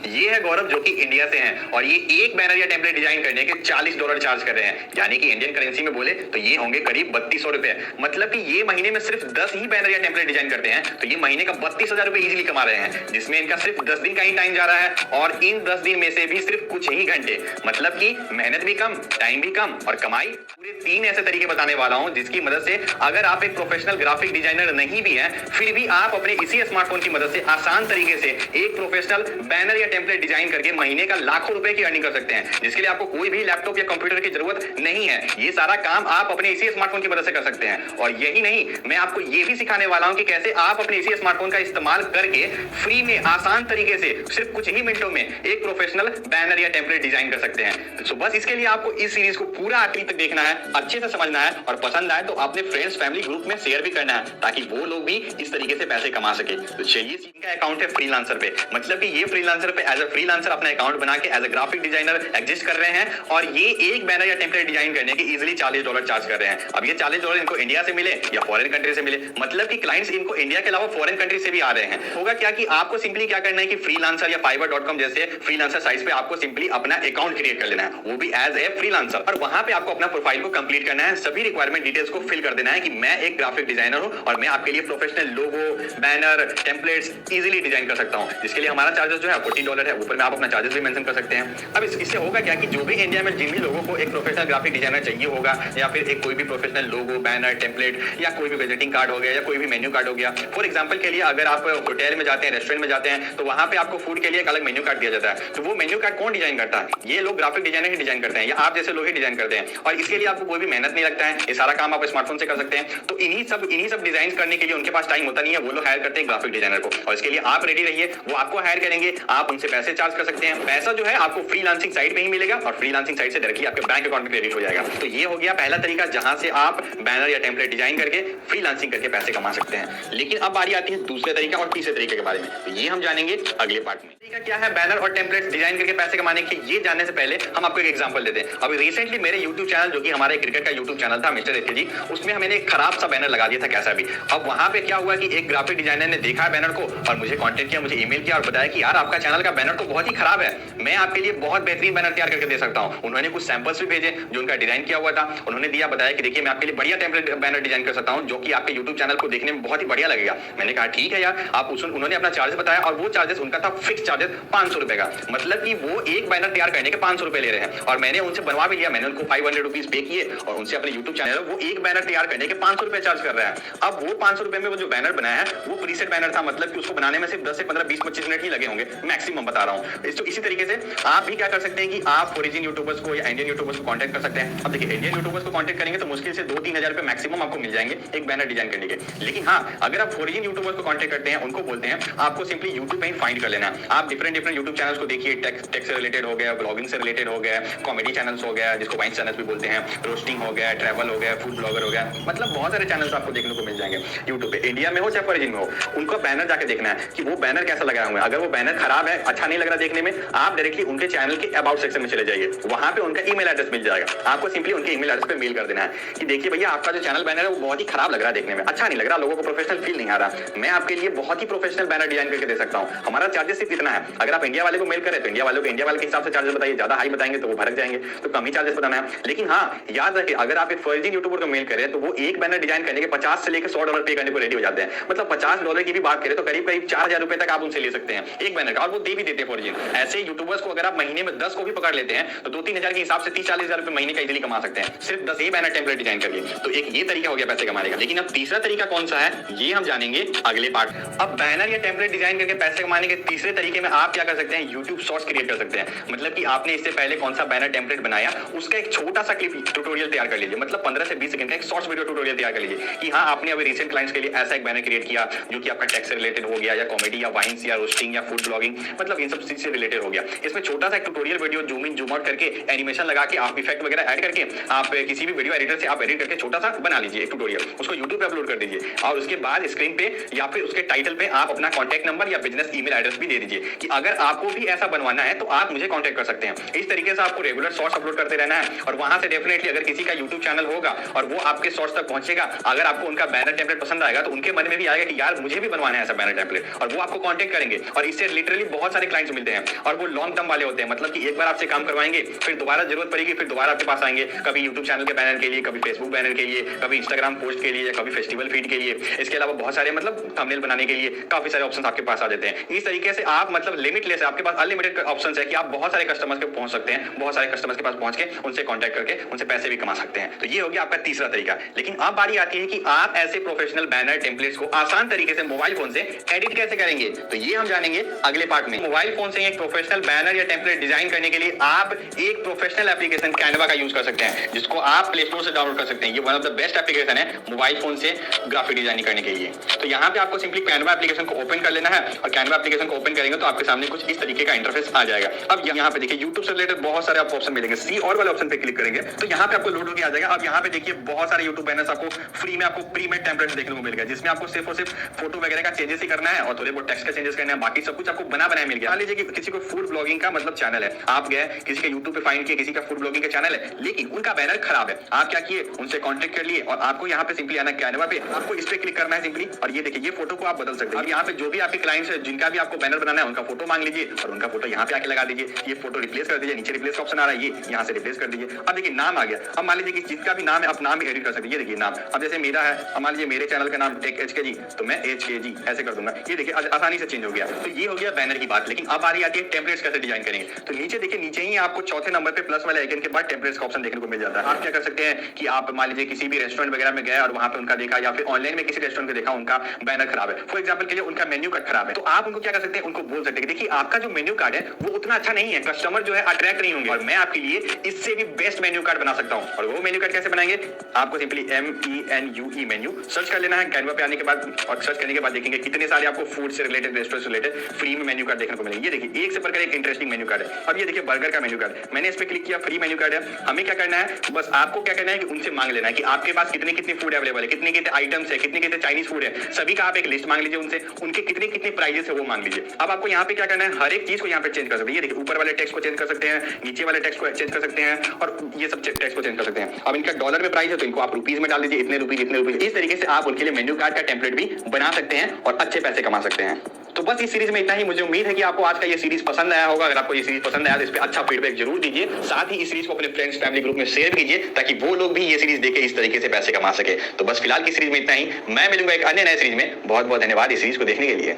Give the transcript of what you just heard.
ये है गौरव जो कि इंडिया से हैं और ये एक बैनर या टेम्पलेट डिजाइन करने के $40 चार्ज कर रहे हैं, यानी कि इंडियन करेंसी में बोले तो ये होंगे करीब 3200 रुपए। मतलब कि ये महीने में सिर्फ 10 ही बैनर या टेम्पलेट डिजाइन करते हैं तो ये महीने का 32,000 रुपए इजीली कमा रहे हैं, जिसमें इनका सिर्फ 10 दिन का ही टाइम जा रहा है और इन 10 दिन में से भी सिर्फ कुछ ही घंटे। मतलब कि मेहनत भी कम, टाइम भी कम और कमाई पूरे 3 ऐसे तरीके बताने वाला हूं जिसकी मदद से अगर आप एक प्रोफेशनल ग्राफिक डिजाइनर नहीं भी हैं फिर भी आप अपने इसी स्मार्टफोन की मदद से आसान तरीके से एक प्रोफेशनल बैनर या टेम्पलेट डिजाइन करके महीने का लाखों रुपए की अर्निंग कर सकते हैं, जिसके लिए आपको कोई भी लैपटॉप या कंप्यूटर की जरूरत नहीं है। ये सारा काम आप अपने इसी स्मार्टफोन की मदद से कर सकते हैं। और यही नहीं, मैं आपको ये भी सिखाने वाला हूं कि कैसे आप अपने इसी स्मार्टफोन का इस्तेमाल करके फ्री में आसान तरीके से सिर्फ कुछ ही मिनटों में एक प्रोफेशनल बैनर या टेम्पलेट डिजाइन कर सकते हैं। तो बस इसके लिए आपको इस सीरीज को पूरा आखिरी तक देखना है, अच्छे से समझना है और पसंद आए तो अपने फ्रेंड्स फैमिली ग्रुप में शेयर भी करना है ताकि वो लोग भी इस तरीके से पैसे कमा सके। तो चलिए, इनका अकाउंट है फ्रीलांसर पे, मतलब कि ये फ्रीलांसर पे एज अ फ्रीलांसर अपना अकाउंट बना के as a graphic designer exist कर रहे हैं और ये एक बैनर या टेम्पलेट डिजाइन करने के इजीली $40 चार्ज कर रहे हैं। अब ये $40 इनको इंडिया से मिले या फॉरेन कंट्री से मिले, मतलब कि क्लाइंट्स इनको इंडिया के अलावा फॉरेन कंट्री से भी आ रहे हैं। होगा क्या कि आपको सिंपली क्या करना है कि फ्रीलांसर या fiverr.com जैसे फ्रीलांसर साइट्स पे आपको सिंपली अपना अकाउंट क्रिएट कर लेना है, वो भी एज ए फ्रीलांसर, और वहां पे आपको अपना प्रोफाइल को कंप्लीट करना है, सभी रिक्वायरमेंट डिटेल्स को फिल कर देना है कि मैं एक ग्राफिक डिजाइनर हूं और मैं आपके लिए प्रोफेशनल लोगो, बैनर, टेम्पलेट्स इजीली डिजाइन कर सकता हूं, जिसके लिए हमारा चार्जेस जो है $40 है। ऊपर में आप अपना चार्जेस भी मेंशन कर सकते हैं। अब इससे होगा क्या कि जो भी इंडिया में जिन भी लोगों को एक प्रोफेशनल ग्राफिक डिजाइनर चाहिए होगा या फिर एक कोई भी प्रोफेशनल लोगो, बैनर, टेम्पलेट या कोई भी विजिटिंग कार्ड हो गया या कोई भी मेन्यू कार्ड हो गया, फॉर एग्जांपल के लिए अगर आप होटल में जाते हैं, रेस्टोरेंट में जाते हैं तो वहां पे आपको फूड के लिए एक अलग मेन्यू कार्ड दिया जाता है। तो वो मेन्यू कार्ड कौन डिजाइन करता है? ये लोग ग्राफिक डिजाइनर ही डिजाइन करते हैं या आप जैसे लोग ही डिजाइन करते हैं और इसके लिए आपको कोई भी मेहनत नहीं लगता है, ये सारा काम आप स्मार्टफोन से कर सकते हैं। तो इन्हीं सब डिजाइन करने के लिए उनके पास टाइम होता नहीं है, वो लोग हायर करते हैं ग्राफिक डिजाइनर को और इसके लिए आप रेडी रहिए, वो आपको हायर करेंगे, आप उनसे पैसे चार्ज कर सकते हैं। पैसा जो है आपको फ्रीलांसिंग साइट पे ही मिलेगा और फ्रीलांसिंग साइट से डायरेक्टली आपके बैंक अकाउंट में क्रेडिट हो जाएगा। तो ये हो गया पहला तरीका जहां से आप बैनर या टेम्पलेट डिजाइन करके फ्रीलांसिंग करके पैसे कमा सकते हैं। लेकिन अब बारी आती है दूसरे तरीका और तीसरे तरीके के बारे में, तो ये हम जानेंगे अगले पार्ट में। तरीका क्या है बैनर और टेम्पलेट डिजाइन करके पैसे कमाने के, ये जानने से पहले हम आपको एक एग्जांपल देते हैं। अभी रिसेंटली मेरे YouTube चैनल, जो कि हमारा क्रिकेट का YouTube चैनल था मिस्टर एके जी, उसमें मैंने एक खराब सा बैनर लगा दिया था कैसा भी। अब वहां पे क्या हुआ कि एक ग्राफिक डिजाइनर ने देखा बैनर को और मुझे कांटेक्ट किया, मुझे ईमेल किया और बताया कि यार आपका चैनल का बैनर तो बहुत ही खराब है, मैं आपके लिए बहुत बेहतरीन बैनर तैयार करके दे सकता हूं। उन्होंने कुछ सैंपल्स भी भेजे जो उनका डिजाइन किया हुआ था, उन्होंने दिया, बताया कि देखिए मैं आपके लिए बढ़िया टेम्पलेट बैनर डिजाइन कर सकता हूं जो कि आपके YouTube चैनल को देखने में बहुत ही बढ़िया लगेगा। मैंने कहा ठीक है यार, आप उन्होंने अपना चार्जेस बताया और वो चार्जेस उनका था फिक्स चार्जेस ₹500 का, मतलब कि वो एक बैनर तैयार करने के ₹500 ले रहे हैं और मैंने उनसे बनवा भी लिया, मैंने उनको ₹500 पे किए और उनसे अपने YouTube चैनल वो एक बैनर तैयार करने के ₹500 चार्ज कर रहा है। अब वो ₹500 में वो जो बैनर बनाया है वो प्रीसेट बैनर था, मतलब कि उसको बनाने में सिर्फ 10 से 15, 20, 25 मिनट ही लगे होंगे मैक्सिमम, बता रहा हूं। तो इसी तरीके से आप भी क्या कर सकते हैं कि आप ओरिजिन यूट्यूबर्स को या इंडियन यूट्यूबर्स को कांटेक्ट कर सकते हैं। अब देखिए इंडियन यूट्यूबर्स को कांटेक्ट करेंगे तो मुश्किल से 2-3 हजार रुपए मैक्सिमम आपको मिल जाएंगे एक बैनर डिजाइन करने के। लेकिन हाँ, अगर आप ओरिजिन यूट्यूबर्स को कांटेक्ट करते हैं, उनको बोलते हैं आपको सिंपली यूट्यूब पे ही फाइंड कर लेना है। आप डिफरेंट यूट्यूब चैनल्स को देखिए, टेक से रिलेटेड हो गया, ब्लॉगिंग से रिलेटेड हो गया, कॉमेडी चैनल्स हो गया जिसको वाइन चैनल्स भी बोलते हैं, रोस्टिंग हो गया, ट्रैवल हो गया, फूड ब्लॉगर हो गया, मतलब बहुत सारे चैनल्स आपको देखने को मिल जाएंगे यूट्यूब पे, इंडिया में हो चाहे ओरिजिन में हो। उनका बैनर जाके देखना है कि वो बैनर कैसा लगा हुआ है। अगर वो बैनर खराब है, अच्छा नहीं लग रहा देखने में, आप डायरेक्टली उनके चैनल के अबाउट सेक्शन में चले जाइए, वहां पे उनका ईमेल एड्रेस मिल जाएगा। आपको सिंपली उनके ईमेल एड्रेस पे मेल कर देना है कि देखिए भैया आपका जो चैनल बैनर है वो बहुत ही खराब लग रहा है देखने में, अच्छा नहीं लग रहा, लोगों को प्रोफेशनल फील नहीं आ रहा, मैं आपके लिए बहुत ही प्रोफेशनल बैनर डिजाइन करके दे सकता हूं, हमारा चार्जेस सिर्फ इतना है। अगर आप इंडिया वाले को मेल करें तो इंडिया वाले के हिसाब से चार्जेस बताइए, ज्यादा हाई बताएंगे तो वो भड़क जाएंगे, तो कम ही चार्जेस बताना है। लेकिन हाँ, याद रखिए अगर आप एक फर्जी यूट्यूबर को मेल करें तो वो एक बैनर डिजाइन करने के 50 से लेकर $100 पे करने को रेडी हो जाते हैं। मतलब $50 की भी बात करें तो करीब ₹4000 तक आप उनसे ले सकते हैं एक बैनर का, और वो दे भी देते हैं फॉरजिन। ऐसे यूट्यूबर्स को अगर आप महीने में 10 को भी पकड़ लेते हैं तो 2-3 हजार के हिसाब से 30-40 हजार रुपए महीने का इजीली कमा सकते हैं, सिर्फ 10 ही बैनर टेम्पलेट डिजाइन करके। तो एक ये तरीका हो गया पैसे कमाने का। लेकिन अब तीसरा तरीका कौन सा है ये हम जानेंगे अगले पार्ट। अब बैनर या टेम्पलेट डिजाइन करके पैसे कमाने के तीसरे तरीके में आप क्या कर सकते हैं, यूट्यूब शॉर्ट्स क्रिएट कर सकते हैं। मतलब कि आपने इससे पहले कौन सा बैनर टेम्पलेट बनाया उसका एक छोटा सा क्लिप ट्यूटोरियल तैयार कर लीजिए, मतलब 15 से 20 सेकंड का एक शॉर्ट्स वीडियो ट्यूटोरियल तैयार कर लीजिए कि हाँ आपने अभी रिसेंट क्लाइंट्स के लिए ऐसा एक बैनर क्रिएट किया जो कि आपका टेक से रिलेटेड हो गया या कॉमेडी या वाइन्स या रोस्टिंग या फूड ब्लॉगिंग, मतलब इन सब चीज से रिलेटेड हो गया। इसमें छोटा सा एक tutorial video zoom in zoom out करके एनिमेशन लगा के आप इफेक्ट वगैरह ऐड करके आप किसी भी वीडियो एडिटर से आप एडिट करके छोटा सा बना लीजिए एक ट्यूटोरियल, उसको यूट्यूब पे अपलोड कर दीजिए और उसके बाद स्क्रीन पे या फिर उसके टाइटल पे आप अपना कॉन्टैक्ट नंबर या बिजनेस ईमेल एड्रेस भी दे दीजिए कि अगर आपको भी ऐसा बनवाना है तो आप मुझे कॉन्टैक्ट कर सकते हैं। इस तरीके से आपको रेगुलर शॉर्ट्स अपलोड करते रहना है और वहां से डेफिनेटली अगर किसी का यूट्यूब चैनल होगा और वो आपके शॉर्ट्स तक पहुंचेगा, अगर आपको उनका बैनर टेम्पलेट पसंद आएगा तो उनके मन में भी आएगा कि यार मुझे भी बनवाना है ऐसा बैनर टेम्पलेट, और वो आपको कॉन्टैक्ट करेंगे और इससे लिटरली बहुत सारे क्लाइंट्स मिलते हैं और वो लॉन्ग टर्म वाले होते हैं, मतलब कि एक बार आपसे काम करवाएंगे, फिर दोबारा जरूरत पड़ेगी, फिर दोबारा आपके पास आएंगे, कभी यूट्यूब चैनल के बैनर के लिए, कभी फेसबुक बैनर के लिए, कभी इंस्टाग्राम पोस्ट के लिए, कभी फेस्टिवल फीड के लिए। इसके अलावा बहुत सारे मतलब थंबनेल बनाने के लिए काफी सारे ऑप्शन आपके पास आ जाते हैं। इस तरीके से आप मतलब लिमिटलेस है, आपके पास अनलिमिटेड ऑप्शन है कि आप बहुत सारे कस्टमर्स के पहुंच सकते हैं, बहुत सारे कस्टमर्स के पास पहुंच के उनसे कॉन्टैक्ट करके उनसे पैसे भी कमा सकते हैं। तो ये हो गया आपका तीसरा तरीका। लेकिन अब बारी आती है कि आप ऐसे प्रोफेशनल बैनर टेम्पलेट्स को आसान तरीके से मोबाइल फोन से एडिट कैसे करेंगे। तो ये हम जानेंगे अगले पार्ट में। मोबाइल फोन से एक प्रोफेशनल बैनर या टेम्पलेट डिजाइन करने के लिए आप एक प्रोफेशनल एप्लीकेशन कैनवा का यूज कर सकते हैं, जिसको आप प्ले स्टोर से डाउनलोड कर सकते हैं। ये one of the best application है मोबाइल फोन से ग्राफिक डिजाइनिंग करने के लिए। तो यहाँ पे आपको सिंपली कैनवा एप्लीकेशन को ओपन कर लेना है और कैनवा एप्लीकेशन को ओपन करेंगे तो आपके सामने कुछ इस तरीके का इंटरफेस आ जाएगा। अब यहाँ पे देखिए यूट्यूब से रिलेटेड बहुत सारे आपको ऑप्शन मिलेंगे। सी और वाले ऑप्शन पे क्लिक करेंगे तो यहाँ पे आपको लोड होकर आ जाएगा। अब यहाँ पे देखिए बहुत सारे यूट्यूब बैनर्स आपको फ्री में आपको प्री मेड टेम्पलेट्स देखने को मिल गया, जिसमें आपको सिर्फ और सिर्फ फोटो वगैरह का चेंजेस ही करना है और थोड़े बहुत टेक्स्ट का चेंजेस करना है, बाकी सब कुछ आपको बना बनाया मिल गया। मान लीजिए कि किसी को फूड ब्लॉगिंग का मतलब चैनल है, आप गए किसी के यूट्यूब पे फाइंड किए, किसी का फूड ब्लॉगिंग का चैनल है, लेकिन उनका बैनर खराब है। आप क्या किए, उनसे कॉन्टेक्ट कर लिए और आपको यहाँ पे सिंपली आना कैनवा पे, आपको इस पे क्लिक करना है सिंपली और ये देखिए ये फोटो को आप बदल सकते हैं। अब यहाँ पे जो भी आपके क्लाइंट्स है जिनका भी आपको बैनर बनाना है उनका फोटो मांग लीजिए और उनका फोटो यहाँ पे आके लगा दीजिए। ये फोटो रिप्लेस कर दीजिए, नीचे रिप्लेस का ऑप्शन आ रहा है, ये यहाँ से रिप्लेस कर दीजिए। अब देखिए नाम आ गया। अब मान लीजिए कि जिसका भी नाम है आप नाम भी एडिट कर सकते हैं। ये देखिए नाम, अब जैसे मेरा है, अब मान लीजिए मेरे चैनल का नाम टेक HKG, तो मैं HKG ऐसे कर दूंगा। ये देखिए आसानी से चेंज हो गया। तो ये हो गया बैनर की बात। लेकिन अब आ रही आती है टेम्पलेट्स कैसे डिजाइन करेंगे। तो नीचे देखिए, नीचे ही आपको चौथे नंबर पे प्लस वाले आइकन के बाद टेम्पलेट्स का ऑप्शन देखने को मिल जाता है। आप क्या कर सकते हैं कि आप मान लीजिए किसी भी रेस्टोरेंट वगैरह में गए और वहां पे उनका देखा, या फिर ऑनलाइन में किसी रेस्टोरेंट में देखा उनका बैनर खराब है, फॉर एग्जाम्पल के लिए उनका मेन्यू कार्ड खराब है, तो आप उनको क्या कर सकते हैं, उनको बोल सकते हैं देखिए आपका जो मेन्यू कार्ड है वो उतना अच्छा नहीं है, कस्टमर जो है अट्रैक्ट नहीं होंगे और मैं आपके लिए इससे भी बेस्ट मेन्यू कार्ड बना सकता हूं। और वो मेन्यू कार्ड कैसे बनाएंगे, आपको सिंपली MENUE मेन्यू सर्च कर लेना है कैनवा पे आने के बाद, और सर्च करने के बाद देखेंगे कितने सारे आपको फूड से रिलेटेड, रेस्टोरेंट से रिलेटेड फ्री में मेन्यू कार्ड देखने को मिलेंगे। ये देखिए एक से बढ़कर एक इंटरेस्टिंग मेन्यू कार्ड है। अब ये देखिए बर्गर का मेन्यू कार्ड, मैंने इस पे क्लिक किया, फ्री मेन्यू कार्ड है। हमें क्या करना है, बस आपको क्या करना है कि उनसे मांग लेना है कि आपके पास कितने कितने फूड अवेलेबल है, कितने कितने आइटम्स है, कितने कितने चाइनीज फूड है, सभी का आप एक लिस्ट मांग लीजिए उनसे, उनके कितने कितने प्राइजेस है वो मांग लीजिए। अब आपको यहाँ पे क्या करना है, हर एक चीज को यहाँ पे चेंज कर सकते हैं। ये देखिए ऊपर वाले टेक्स्ट को चेंज कर सकते हैं, नीचे वाले टेक्स्ट को चेंज कर सकते हैं और ये सब टेक्स्ट को चेंज कर सकते हैं। अब इनका डॉलर में प्राइस है तो इनको आप रुपीज में डाल दीजिए, इतने रुपीज इतने रुपीज। इस तरीके से आप उनके लिए मेन्यू कार्ड का टेम्पलेट भी बना सकते हैं और अच्छे पैसे कमा सकते हैं। तो बस इस सीरीज में इतना ही। मुझे उम्मीद है कि आपको आज का ये सीरीज पसंद आया होगा। अगर आपको ये सीरीज पसंद आया तो इस पे अच्छा फीडबैक जरूर दीजिए। साथ ही इस सीरीज को अपने फ्रेंड्स फैमिली ग्रुप में शेयर कीजिए ताकि वो लोग भी ये सीरीज देखे इस तरीके से पैसे कमा सके। तो बस फिलहाल की सीरीज में इतना ही। मैं मिलूंगा एक अन्य नए सीरीज में। बहुत बहुत धन्यवाद इस सीरीज को देखने के लिए।